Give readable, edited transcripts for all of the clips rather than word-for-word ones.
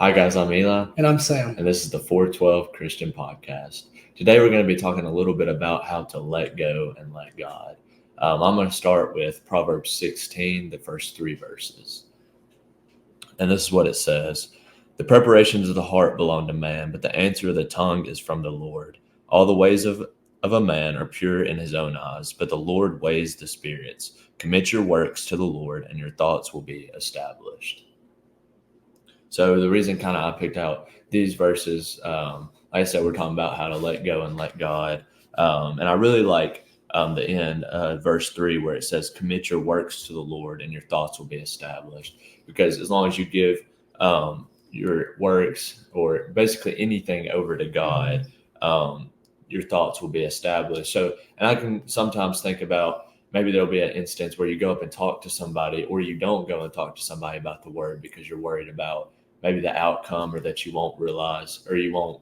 Hi, guys, I'm Eli, And I'm Sam. and this is the 412 Christian Podcast. Today, we're going to be talking a little bit about how to let go and let God. I'm going to start with Proverbs 16, the first three verses. And this is what it says: The preparations of the heart belong to man, but the answer of the tongue is from the Lord. All the ways of a man are pure in his own eyes, but the Lord weighs the spirits. Commit your works to the Lord, and your thoughts will be established. So the reason kind of I picked out these verses, like I said, we're talking about how to let go and let God. And I really like the end, verse 3, where it says, commit your works to the Lord and your thoughts will be established. Because as long as you give your works or basically anything over to God, your thoughts will be established. So, and I can sometimes think about, maybe there'll be an instance where you go up and talk to somebody, or you don't go and talk to somebody about the word because you're worried about maybe the outcome, or that you won't realize, or you won't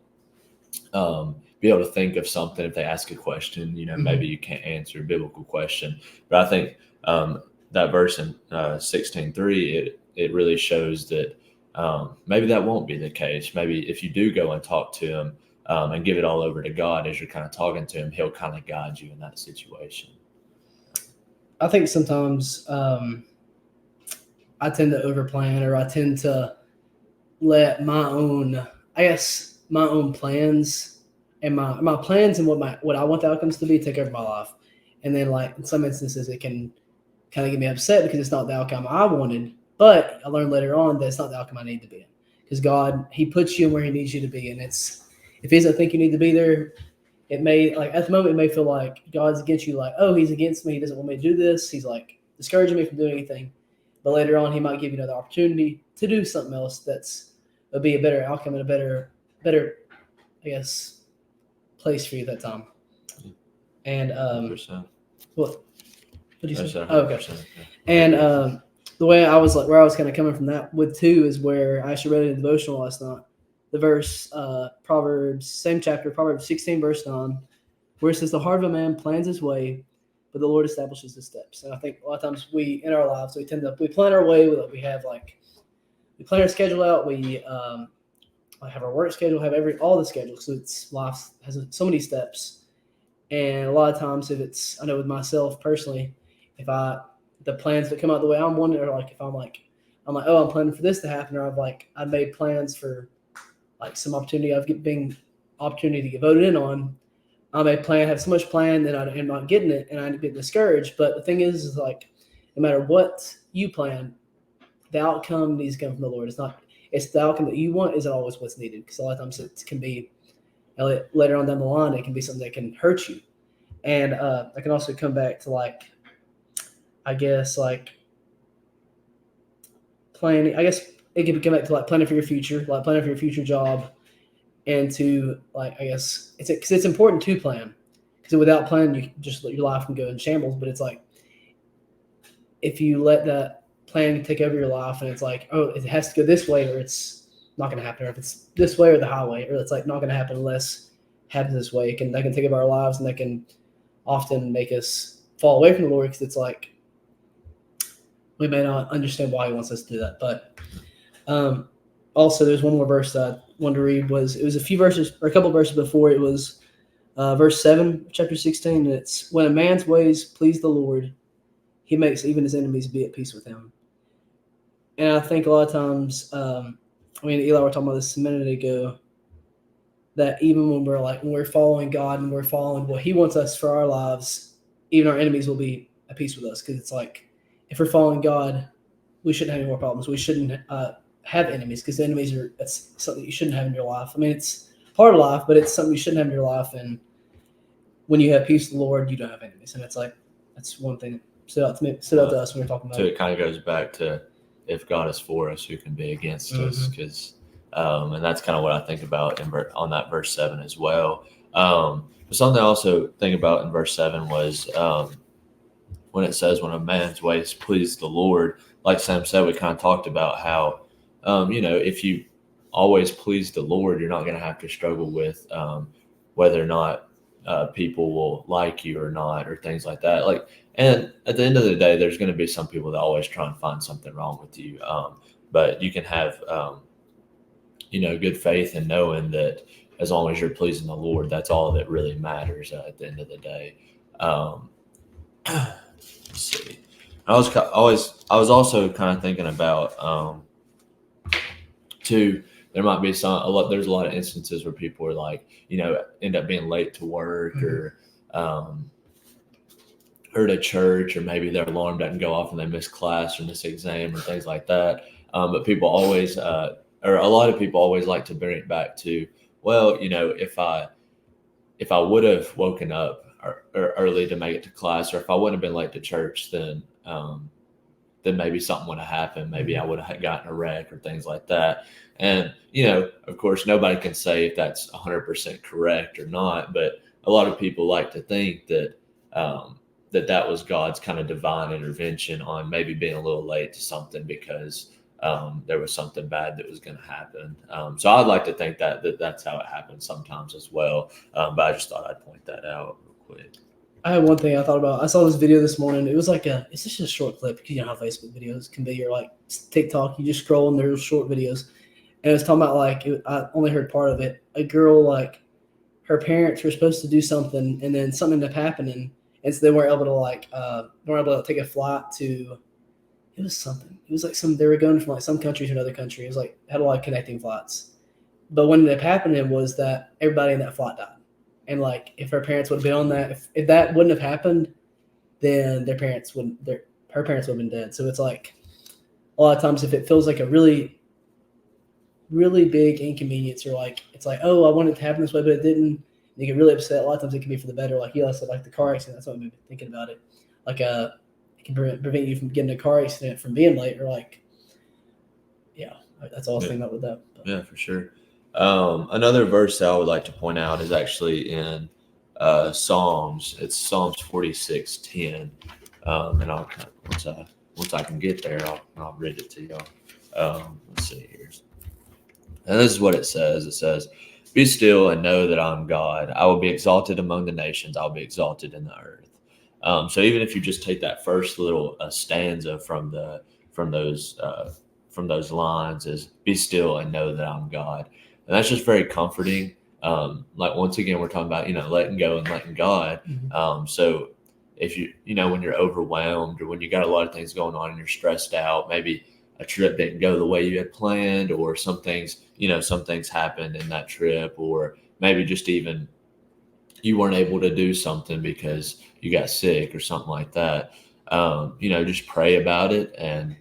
be able to think of something if they ask a question. Maybe you can't answer a biblical question. But I think that verse in 16:3, it really shows that maybe that won't be the case. Maybe if you do go and talk to him and give it all over to God as you're kind of talking to him, he'll kind of guide you in that situation. I think sometimes I tend to overplan, or I tend to let my own plans and my plans and what I want the outcomes to be take over my life. And then, like, in some instances, it can kind of get me upset because it's not the outcome I wanted. But I learned later on that it's not the outcome I need to be in, because God, He puts you where He needs you to be, and it's if He doesn't think you need to be there, it may, like, at the moment, it may feel like God's against you, like, oh, He's against me, He doesn't want me to do this, He's like discouraging me from doing anything. But later on, He might give you another opportunity to do something else will be a better outcome and a better, I guess, place for you at that time. And 100%. what did you say? That's Oh, okay. 100%. And the way I was, like, where I was kind of coming from that with too, is where I actually read it in devotional last night. The verse, Proverbs, same chapter, Proverbs 16, verse 9, where it says, the heart of a man plans his way, but the Lord establishes his steps. And I think a lot of times in our lives, we plan our way. We plan our schedule out. We have our work schedule, have all the schedules. So life has so many steps. And a lot of times, I know with myself personally, if the plans that come out the way I'm wanting, or like if I'm like, oh, I'm planning for this to happen, or I made plans for like some opportunity opportunity to get voted in on. I may have so much plan that I am not getting it, and I get discouraged. But the thing is like, no matter what you plan, the outcome needs to come from the Lord. It's the outcome that you want isn't always what's needed, because a lot of times it can be later on down the line, it can be something that can hurt you. And I can also come back to, like, I guess, like, planning. I guess it can come back to, like, planning for your future, like planning for your future job, and to, like, I guess because it's important to plan, because without planning, your life can go in shambles. But it's like, if you let that plan take over your life, and it's like, oh, it has to go this way, or it's not going to happen, or if it's this way or the highway, or it's like not going to happen unless it happens this way, that can take over our lives, and that can often make us fall away from the Lord, because it's like we may not understand why He wants us to do that. But also, there's one more verse that I wanted to read. It was a few verses, or a couple verses before. It was verse 7, chapter 16. And it's, when a man's ways please the Lord, He makes even his enemies be at peace with him. And I think a lot of times, Eli, were talking about this a minute ago, that even when we're following God and we're following what He wants us for our lives, even our enemies will be at peace with us. Because it's like, if we're following God, we shouldn't have any more problems. We shouldn't have enemies, because that's something you shouldn't have in your life. I mean, it's part of life, but it's something you shouldn't have in your life. And when you have peace with the Lord, you don't have enemies. And it's like, that's one thing that stood out to us when we were talking about So it. it kind of goes back to, if God is for us, who can be against us? Because and that's kind of what I think about on that verse 7 as well. But something I also think about in verse 7 was when it says, when a man's ways please the Lord. Like Sam said, we kind of talked about how if you always please the Lord, you're not going to have to struggle with whether or not people will like you or not, or things like that. Like, and at the end of the day, there's going to be some people that always try and find something wrong with you. But you can have good faith and knowing that as long as you're pleasing the Lord, that's all that really matters at the end of the day. Let's see. I was also kind of thinking about too. There might be there's a lot of instances where people are like, end up being late to work or to church, or maybe their alarm doesn't go off and they miss class or miss exam or things like that. But people always, or a lot of people always like to bring it back to, well, if I would have woken up or early to make it to class, or if I wouldn't have been late to church, then maybe something would have happened. Maybe I would have gotten a wreck or things like that. And, of course, nobody can say if that's 100% correct or not. But a lot of people like to think that that was God's kind of divine intervention on maybe being a little late to something because there was something bad that was going to happen. So I'd like to think that's how it happens sometimes as well. But I just thought I'd point that out real quick. I had one thing I thought about. I saw this video this morning. It was it's just a short clip because you know how Facebook videos can be, or like TikTok. You just scroll and there's short videos. And it was talking about I only heard part of it. A girl, her parents were supposed to do something, and then something ended up happening, and so they weren't able to take a flight to. It was something. It was they were going from some country to another country. It was had a lot of connecting flights. But what ended up happening was that everybody in that flight died. And if her parents would have been on that, if that wouldn't have happened, then her parents would have been dead. So it's a lot of times if it feels like a really, really big inconvenience, or oh, I wanted it to happen this way, but it didn't, you get really upset. A lot of times it can be for the better. Like Eli said, the car accident, that's what made me thinking about it. It can prevent you from getting a car accident from being late, or that's all I was thinking about with that. But. Yeah, for sure. Another verse that I would like to point out is actually in Psalms. It's Psalms 46:10, and I'll once I can get there, I'll read it to y'all. Let's see here. And this is what it says. It says, "Be still and know that I am God. I will be exalted among the nations. I will be exalted in the earth." So even if you just take that first little stanza from those lines, is "Be still and know that I'm God." And that's just very comforting. Once again, we're talking about, letting go and letting God. Mm-hmm. So if when you're overwhelmed, or when you got a lot of things going on and you're stressed out, maybe a trip didn't go the way you had planned, or some things happened in that trip, or maybe just even you weren't able to do something because you got sick or something like that. Just pray about it and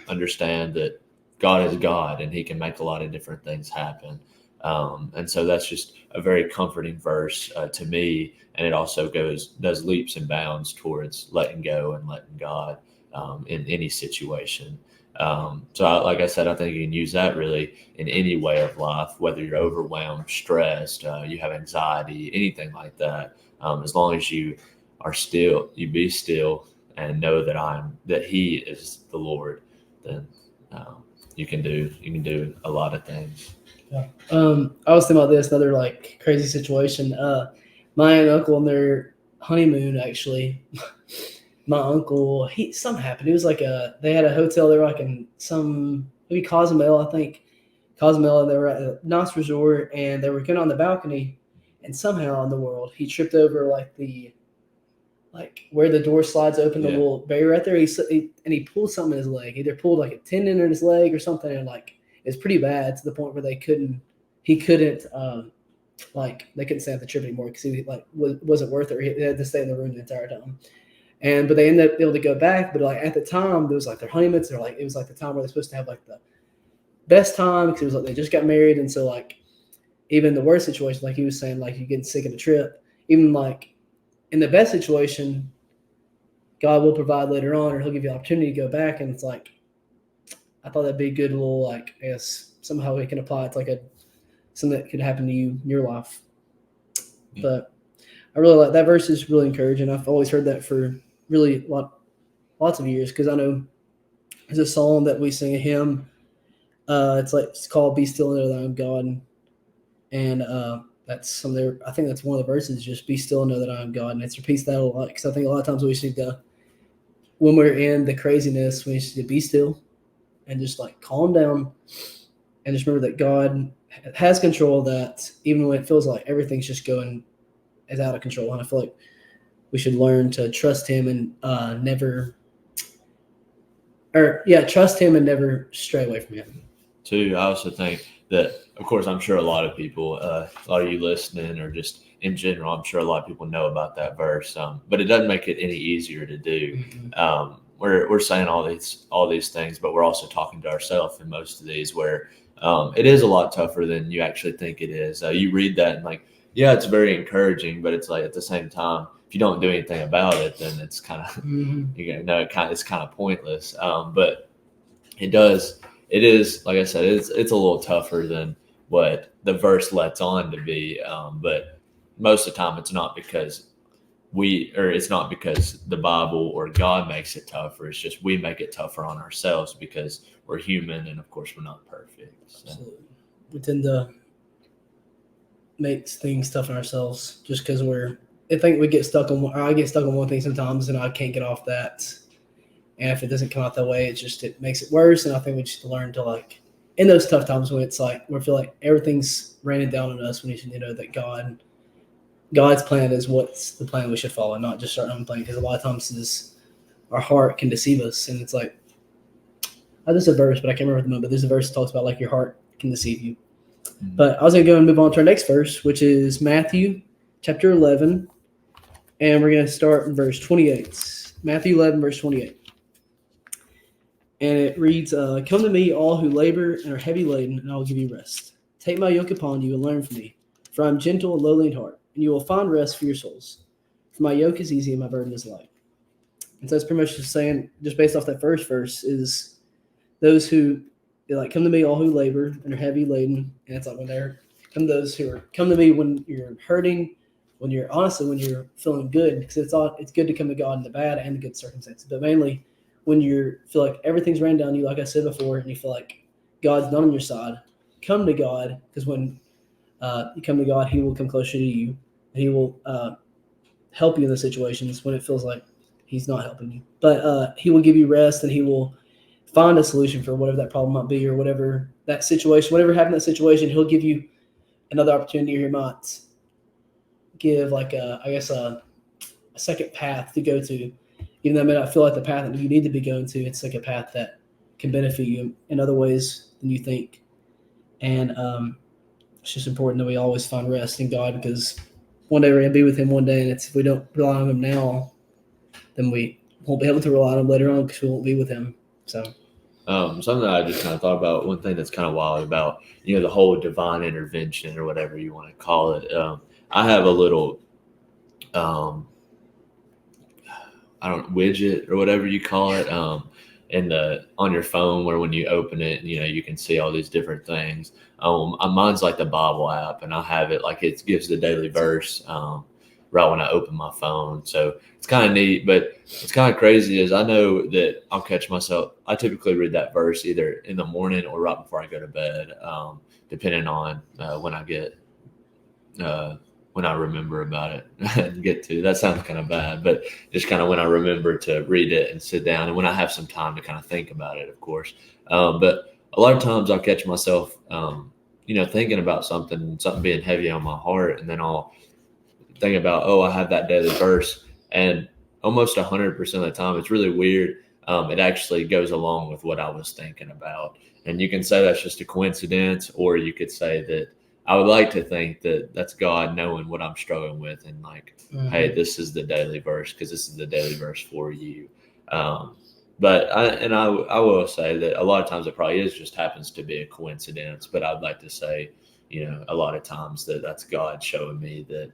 understand that God is God, and He can make a lot of different things happen. And so that's just a very comforting verse to me. And it also does leaps and bounds towards letting go and letting God in any situation. Like I said, I think you can use that really in any way of life, whether you're overwhelmed, stressed, you have anxiety, anything like that. As long as you be still and know that He is the Lord, then you can do a lot of things. Yeah. I was thinking about this, another crazy situation. My aunt and uncle on their honeymoon, actually, my uncle, something happened. It was they had a hotel. They were in maybe Cozumel, I think. Cozumel, and they were at a nice resort, and they were getting on the balcony, and somehow in the world, he tripped over where the door slides open, the little barrier right there. He pulled something in his leg. Either pulled a tendon in his leg or something, and it's pretty bad to the point where they couldn't stay at the trip anymore because he wasn't worth it. He had to stay in the room the entire time. But they ended up able to go back. But at the time, there was their honeymoon. So it was the time where they're supposed to have the best time, because it was they just got married. And so even the worst situation, he was saying, you getting sick of the trip, even in the best situation, God will provide later on, or He'll give you the opportunity to go back. And it's I thought that'd be a good little I guess somehow we can apply it to something that could happen to you in your life. Yeah. But I really like that verse. Is really encouraging. I've always heard that for really lots of years, because I know there's a song that we sing, a hymn. It's called "Be Still and Know That I'm God," and that's some there. I think that's one of the verses. Just be still and know that I am God, and it repeats that a lot, because I think a lot of times we just need to, when we're in the craziness, we just need to be still and just calm down and just remember that God has control. That even when it feels like everything's just going as out of control, and I feel like we should learn to trust Him and trust Him and never stray away from Him. Too, I also think that, of course, I'm sure a lot of people, a lot of you listening, or just in general, I'm sure a lot of people know about that verse, but it doesn't make it any easier to do. Mm-hmm. We're saying all these things, but we're also talking to ourselves in most of these, where it is a lot tougher than you actually think it is. You read that and like, yeah, it's very encouraging, but it's like at the same time, if you don't do anything about it, then it's kind of it's kind of pointless. But it is, like I said, it's a little tougher than what the verse lets on to be. But most of the time, it's not because the Bible or God makes it tougher. It's just we make it tougher on ourselves because we're human, and of course, we're not perfect. So. We tend to make things tough on ourselves just because I think I get stuck on one thing sometimes, and I can't get off that. And if it doesn't come out that way, it makes it worse. And I think we just learn to, like, in those tough times when it's like we feel like everything's raining down on us, we need to know that God's plan is what's the plan we should follow, not just our own plan. Because a lot of times our heart can deceive us, and it's like, there's a verse, but I can't remember at the moment. But there's a verse that talks about like your heart can deceive you. Mm-hmm. But I was going to go and move on to our next verse, which is Matthew chapter 11, and we're going to start in verse 28. Matthew 11, verse 28. And it reads, "Come to me, all who labor and are heavy laden, and I will give you rest. Take my yoke upon you and learn from me, for I am gentle and lowly in heart, and you will find rest for your souls. For my yoke is easy and my burden is light." And so it's pretty much just saying, just based off that first verse, is those who come to me, all who labor and are heavy laden, and it's like come to me when you're hurting, when you're feeling good, because it's good to come to God in the bad and the good circumstances, but mainly when you feel like everything's ran down you, like I said before, and you feel like God's not on your side, come to God, because when you come to God, He will come closer to you. He will help you in the situations when it feels like He's not helping you. But He will give you rest, and He will find a solution for whatever that problem might be, or whatever that situation, whatever happened in that situation. He'll give you another opportunity, or He might give a second path to go to. Even though it may not feel like the path that you need to be going to, it's like a path that can benefit you in other ways than you think. And it's just important that we always find rest in God, because one day we're going to be with Him one day, and if we don't rely on Him now, then we won't be able to rely on Him later on, because we won't be with Him. So, something that I just kind of thought about, one thing that's kind of wild about, the whole divine intervention or whatever you want to call it. I have a little widget or whatever you call it, on your phone, where when you open it, you can see all these different things. Mine's like the Bible app, and I have it like it gives the daily verse right when I open my phone. So it's kind of neat, but it's kind of crazy is I know that I'll catch myself. I typically read that verse either in the morning or right before I go to bed, depending on when I remember about it and get to. That sounds kind of bad, but just kind of when I remember to read it and sit down, and when I have some time to kind of think about it, of course. But a lot of times I'll catch myself, thinking about something being heavy on my heart, and then I'll think about, I have that daily verse, and almost 100% of the time, it's really weird. It actually goes along with what I was thinking about, and you can say that's just a coincidence, or you could say that I would like to think that that's God knowing what I'm struggling with, and like, hey, this is the daily verse, because this is the daily verse for you. But I will say that a lot of times it probably just happens to be a coincidence, but I'd like to say, a lot of times that's God showing me that,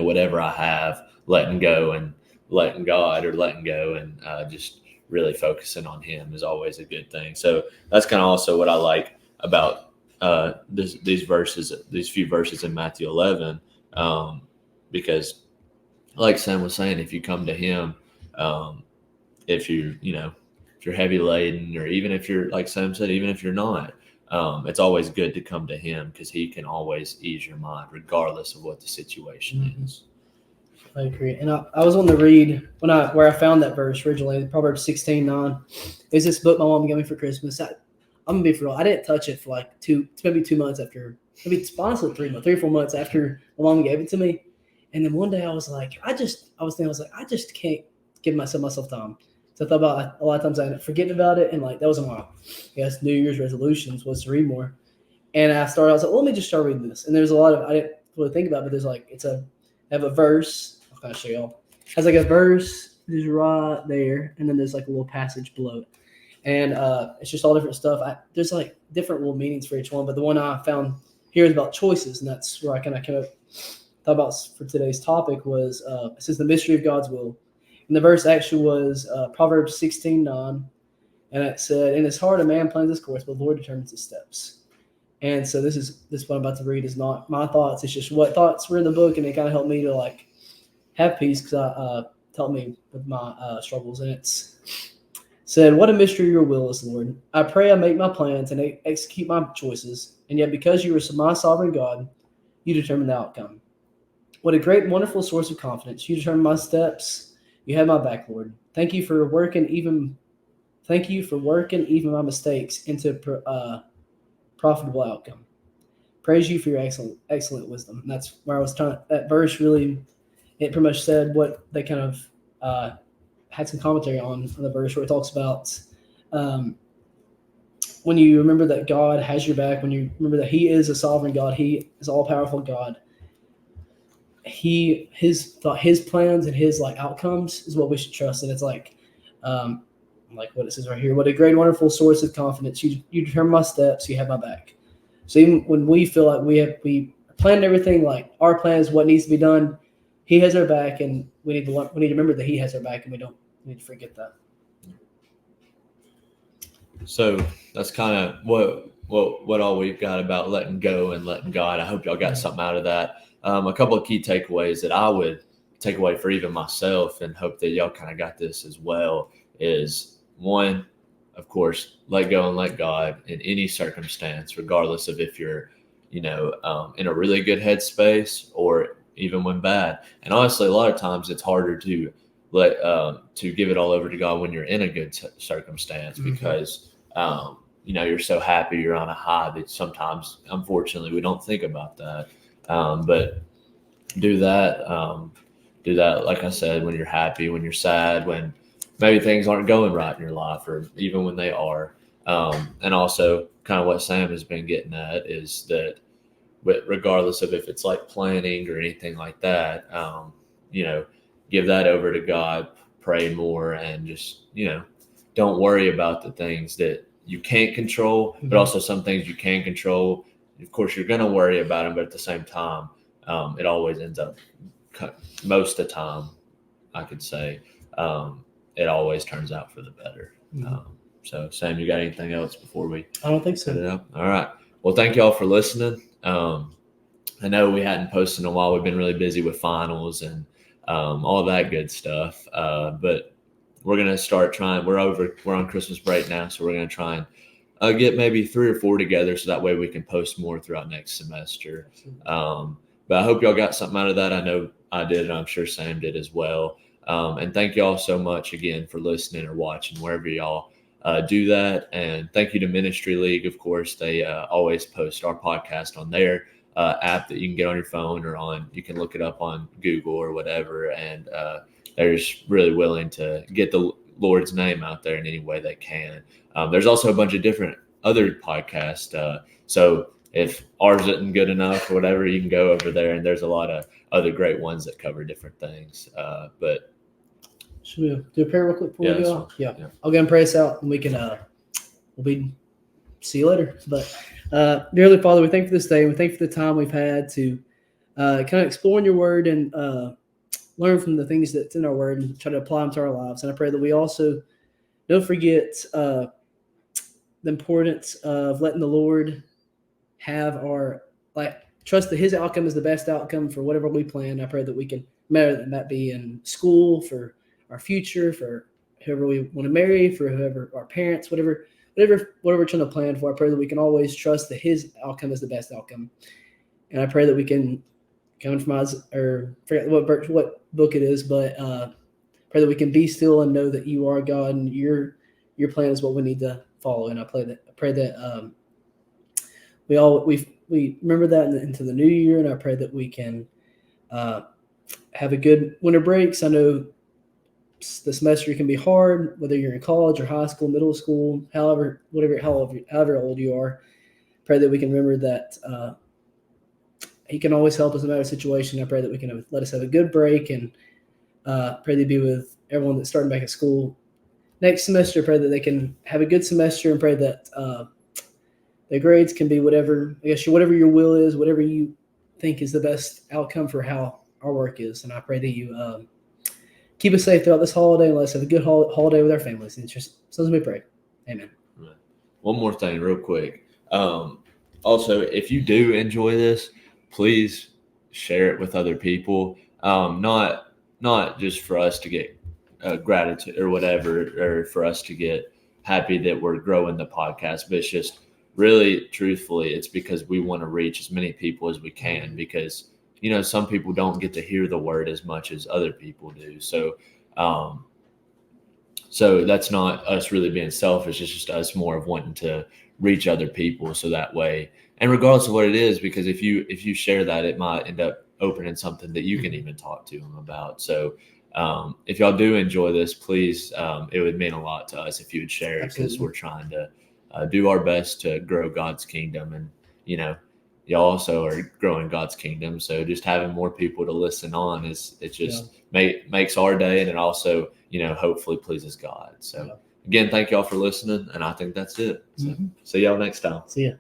whatever I have, letting go and letting God, or letting go and just really focusing on Him is always a good thing. So that's kind of also what I like about these few verses in Matthew 11, because like Sam was saying, if you come to Him, if you're heavy laden, or even if you're, like Sam said, even if you're not, it's always good to come to Him, because He can always ease your mind regardless of what the situation is. I agree. And I was on the read where I found that verse originally, Proverbs 16:9. Is this book my mom gave me for Christmas? I I'm gonna be for real. I didn't touch it for like maybe 2 months after, maybe honestly 3 months, 3 or 4 months after my mom gave it to me. And then one day I was like, I just can't give myself time. So I thought about a lot of times I ended up forgetting about it, and like that was one of my New Year's resolutions was to read more. And I was like, well, let me just start reading this. And there's a lot of I didn't really think about, but there's like I have a verse. I'll kind of show y'all. It has like a verse just right there, and then there's like a little passage below it. And it's just all different stuff. There's like different little meanings for each one, but the one I found here is about choices, and that's where I kind of came up. Thought about for today's topic was it says the mystery of God's will, and the verse actually was Proverbs 16:9, and it said, "In his heart a man plans his course, but the Lord determines his steps." And so this what I'm about to read is not my thoughts; it's just what thoughts were in the book, and it kind of helped me to like have peace because I helped me with my struggles, and it's said, "What a mystery your will is, Lord. I pray I make my plans and execute my choices, and yet because you are my sovereign God, you determine the outcome. What a great and wonderful source of confidence. You determine my steps. You have my back, Lord. Thank you for working even my mistakes into profitable outcome. Praise you for your excellent wisdom." And that's where I was trying. That verse really, it pretty much said what they kind of had some commentary on the verse where it talks about when you remember that God has your back, when you remember that He is a sovereign God, He is all powerful God. His plans and His like outcomes is what we should trust, and it's like what it says right here. What a great, wonderful source of confidence. You determine my steps. You have my back. So even when we feel like we planned everything, like our plan is what needs to be done, He has our back, and we need to remember that He has our back, and we don't need to forget that. So that's kind of what all we've got about letting go and letting God. I hope y'all got something out of that. A couple of key takeaways that I would take away for even myself, and hope that y'all kind of got this as well, is one, of course, let go and let God in any circumstance, regardless of if you're, in a really good headspace or even when bad. And honestly, a lot of times it's harder to give it all over to God when you're in a good circumstance, because you're so happy, you're on a high, that sometimes, unfortunately, we don't think about that. But do that, like I said, when you're happy, when you're sad, when maybe things aren't going right in your life, or even when they are. And also kind of what Sam has been getting at is that regardless of if it's like planning or anything like that, give that over to God, pray more, and just, don't worry about the things that you can't control, but also some things you can control. Of course, you're going to worry about them, but at the same time, it always ends up, most of the time, I could say, it always turns out for the better. So, Sam, you got anything else before we? I don't think so. Set it up? All right. Well, thank y'all for listening. I know we hadn't posted in a while. We've been really busy with finals and all that good stuff. But we're going to start trying. We're on Christmas break now, so we're going to try and get maybe 3 or 4 together, so that way we can post more throughout next semester. But I hope y'all got something out of that. I know I did, and I'm sure Sam did as well. And thank y'all so much again for listening or watching wherever y'all do that. And thank you to Ministry League, of course. They always post our podcast on their app that you can get on your phone, or you can look it up on Google or whatever. And they're just really willing to get the Lord's name out there in any way they can. There's also a bunch of different other podcasts. So if ours isn't good enough or whatever, you can go over there, and there's a lot of other great ones that cover different things. But should we do a prayer real quick before we go? Yeah. I'll go and pray us out, and we can see you later. But dearly Father, we thank you for this day. We thank you for the time we've had to kind of explore in your word and learn from the things that's in our word and try to apply them to our lives. And I pray that we also don't forget the importance of letting the Lord have our trust that His outcome is the best outcome for whatever we plan. I pray that we can, matter that might be in school, for our future, for whoever we want to marry, for whoever our parents, whatever we're trying to plan for. I pray that we can always trust that His outcome is the best outcome. And I pray that we can, coming from forget what book it is, but pray that we can be still and know that you are God, and your plan is what we need to follow. And I pray pray that we remember that into the new year, and I pray that we can have a good winter breaks. I know the semester can be hard, whether you're in college or high school, middle school, however old you are. Pray that we can remember that He can always help us no matter the situation. I pray that we can let us have a good break, and pray to be with everyone that's starting back at school next semester. Pray that they can have a good semester, and pray that their grades can be whatever your will is, whatever you think is the best outcome for how our work is. And I pray that you keep us safe throughout this holiday, and let us have a good holiday with our families. And it's just so as we pray. Amen. One more thing real quick. Also, if you do enjoy this, please share it with other people. Not just for us to get gratitude or whatever, or for us to get happy that we're growing the podcast, but it's just really, truthfully, it's because we want to reach as many people as we can, because some people don't get to hear the word as much as other people do. So that's not us really being selfish. It's just us more of wanting to reach other people, so that way, and regardless of what it is, because if you share that, it might end up opening something that you can even talk to them about. So if y'all do enjoy this, please, it would mean a lot to us if you would share it, because we're trying to do our best to grow God's kingdom, and y'all also are growing God's kingdom. So just having more people to listen on makes our day, and it also hopefully pleases God. So again, thank y'all for listening, and I think that's it. So see y'all next time. See ya.